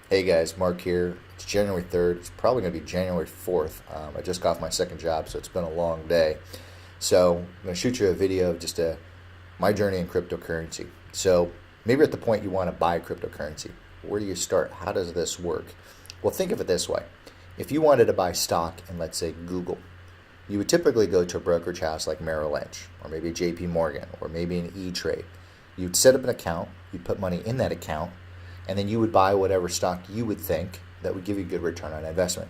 Hey guys, Mark here. It's January 3rd. It's probably going to be January 4th. I just got off my second job, so it's been a long day. So I'm going to shoot you a video of just my journey in cryptocurrency. So maybe you're at the point you want to buy cryptocurrency. Where do you start? How does this work? Well, think of it this way. If you wanted to buy stock in, let's say, Google, you would typically go to a brokerage house like Merrill Lynch, or maybe JP Morgan, or maybe an E-Trade. You'd set up an account, you'd put money in that account, and then you would buy whatever stock you would think that would give you a good return on investment.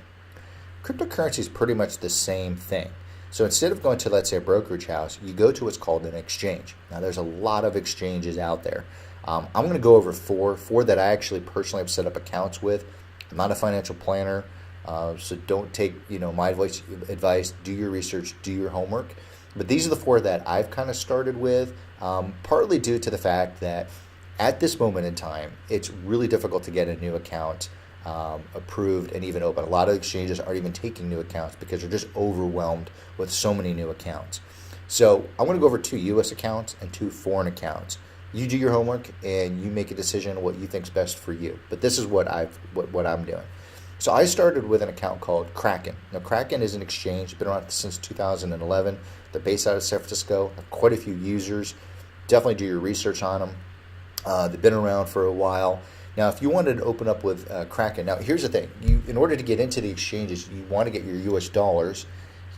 Cryptocurrency is pretty much the same thing. So instead of going to, let's say, a brokerage house, you go to what's called an exchange. Now, there's a lot of exchanges out there. I'm going to go over four that I actually personally have set up accounts with. I'm not a financial planner, so don't take my advice. Do your research, do your homework. But these are the four that I've kind of started with, partly due to the fact that at this moment in time, it's really difficult to get a new account approved and even open. A lot of exchanges aren't even taking new accounts because they're just overwhelmed with so many new accounts. So I'm going to go over 2 U.S. accounts and 2 foreign accounts. You do your homework and you make a decision on what you think is best for you. But this is what I'm doing. So I started with an account called Kraken. Now, Kraken is an exchange, been around since 2011. They're based out of San Francisco, have quite a few users. Definitely do your research on them. They've been around for a while. Now, if you wanted to open up with Kraken, now here's the thing. In order to get into the exchanges, you want to get your US dollars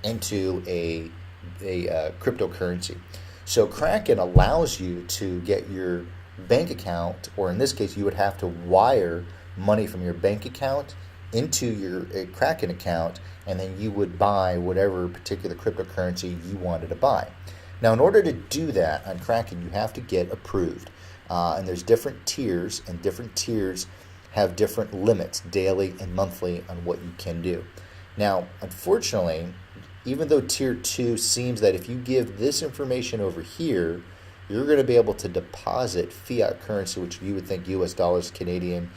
into a cryptocurrency. So Kraken allows you to get your bank account, or in this case, you would have to wire money from your bank account into your Kraken account, and then you would buy whatever particular cryptocurrency you wanted to buy. Now, in order to do that on Kraken, you have to get approved. And there's different tiers, and different tiers have different limits, daily and monthly, on what you can do. Now, unfortunately, even though tier 2 seems that if you give this information over here, you're going to be able to deposit fiat currency, which you would think US dollars, Canadian,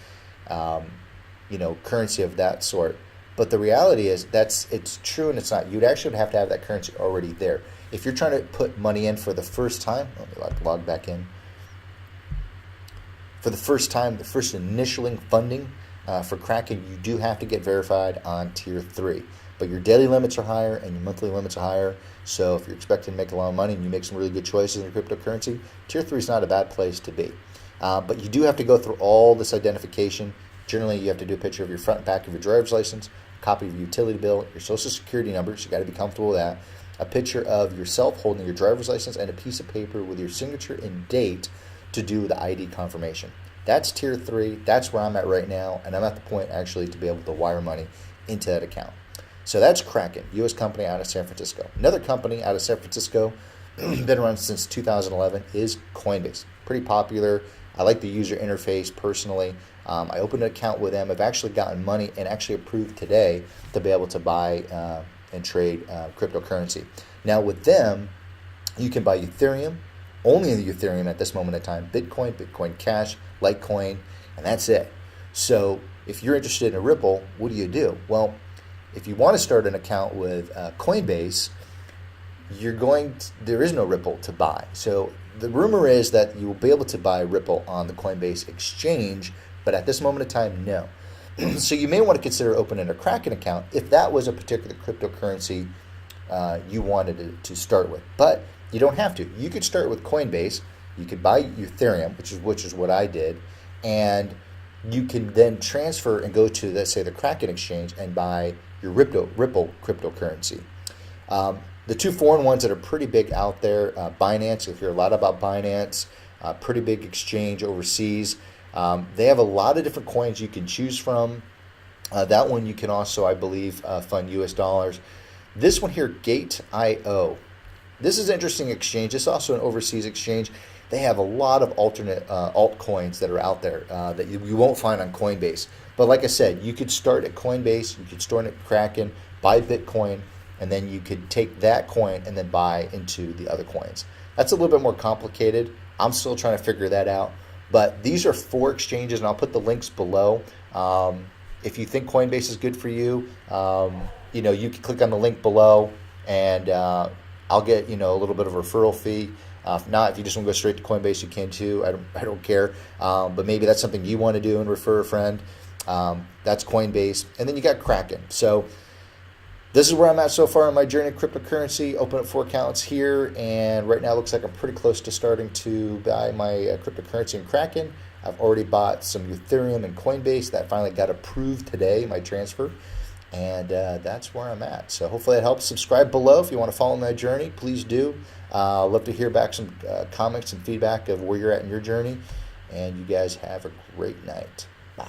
currency of that sort. But the reality is it's true and it's not. You'd actually have to have that currency already there. If you're trying to put money in for the first time, let me log back in. For the first time, the first initialing funding for Kraken, you do have to get verified on tier 3. But your daily limits are higher and your monthly limits are higher. So if you're expecting to make a lot of money and you make some really good choices in your cryptocurrency, tier 3 is not a bad place to be. But you do have to go through all this identification. Generally, you have to do a picture of your front and back of your driver's license, a copy of your utility bill, your social security number, so you got to be comfortable with that, a picture of yourself holding your driver's license, and a piece of paper with your signature and date to do the ID confirmation. That's tier 3. That's where I'm at right now, and I'm at the point actually to be able to wire money into that account. So that's Kraken, U.S. company out of San Francisco. Another company out of San Francisco, been around since 2011, is Coinbase. Pretty popular. I like the user interface personally. I opened an account with them. I've actually gotten money and actually approved today to be able to buy and trade cryptocurrency. Now with them, you can buy Ethereum, only the Ethereum at this moment in time, Bitcoin, Bitcoin Cash, Litecoin, and that's it. So if you're interested in Ripple, what do? Well, if you want to start an account with Coinbase, there is no Ripple to buy. So the rumor is that you will be able to buy Ripple on the Coinbase exchange, but at this moment in time, no. So you may want to consider opening a Kraken account if that was a particular cryptocurrency you wanted to start with. But you don't have to. You could start with Coinbase. You could buy Ethereum, which is what I did, and you can then transfer and go to, let's say, the Kraken exchange and buy your Ripple cryptocurrency. The 2 foreign ones that are pretty big out there, Binance, you'll hear a lot about Binance, pretty big exchange overseas. They have a lot of different coins you can choose from. That one you can also, I believe, fund US dollars. This one here, Gate.io. This is an interesting exchange. It's also an overseas exchange. They have a lot of alternate altcoins that are out there that you won't find on Coinbase. But like I said, you could start at Coinbase, you could start at Kraken, buy Bitcoin, and then you could take that coin and then buy into the other coins. That's a little bit more complicated. I'm still trying to figure that out. But these are 4 exchanges, and I'll put the links below. If you think Coinbase is good for you, you can click on the link below, and I'll get a little bit of a referral fee. If not, if you just want to go straight to Coinbase, you can too. I don't care. But maybe that's something you want to do and refer a friend. That's Coinbase. And then you got Kraken. So this is where I'm at so far in my journey of cryptocurrency. Open up 4 accounts here, and right now it looks like I'm pretty close to starting to buy my cryptocurrency in Kraken. I've already bought some Ethereum and Coinbase. That finally got approved today, my transfer. And that's where I'm at. So hopefully that helps. Subscribe below if you want to follow my journey. Please do. I'd love to hear back some comments and feedback of where you're at in your journey. And you guys have a great night. Bye.